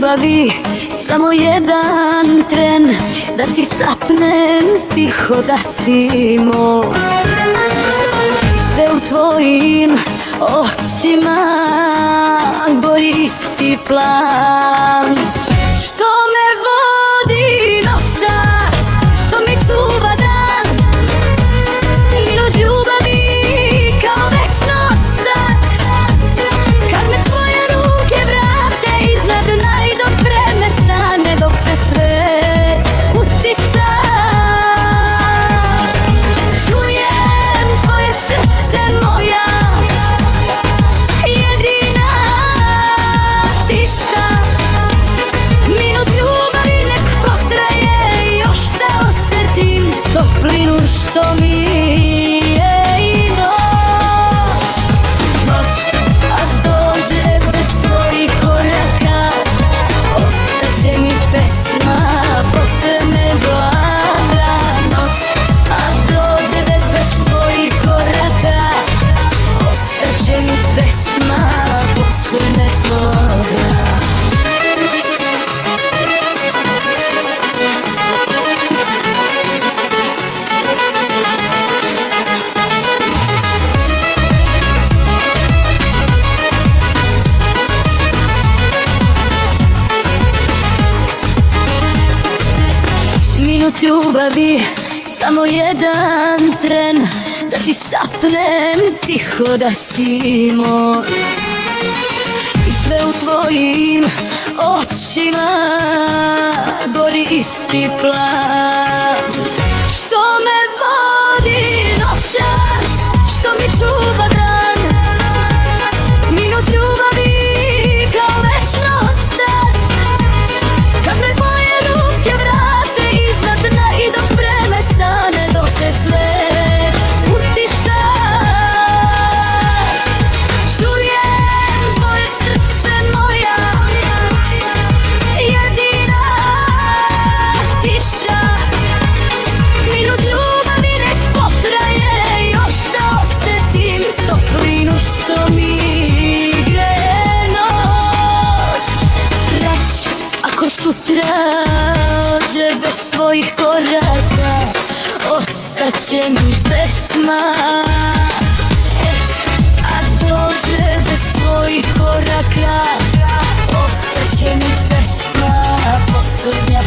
ljubavi samo jedan tren, da ti sapnem tiho da si moj. Sve u tvojim očima gori isti plan, što me vodi noćas, što mi čuva dan. Minut ljubavi kao večnost sad, kad me tvoje ruke vrate iznad dna i dok vreme stane, dok se sve utisa. Čujem tvoje srce moja, jedina tiša. Minut ljubavi nek potraje, još da osjetim toplinu što mi je i noć. Noć, a dođe bez tvojih koraka, ostaće mi pesma posle neblaga. Noć, a dođe bez tvojih koraka, ostaće mi pesma posle neblaga. Minut ljubavi, samo jedan tren, da ti sapnem tiho da si moj. I sve u tvojim očima gori isti plan, što me vodi noćas, što mi čuva dan. Minut ljubavi kao večnost sad, kad me tvoje ruke vrate iznad dna i dok vreme stane, dok se sve utisa. Čujem tvoje srce moja, jedina tiša. Minut ljubavi nek potraje, još da osjetim toplinu što mi greje noć. Rać, ako sutra dođe bez tvojih koraka, ostaće mi pesma. A dođe bez tvojih koraka, ostaće mi pesma posljednja.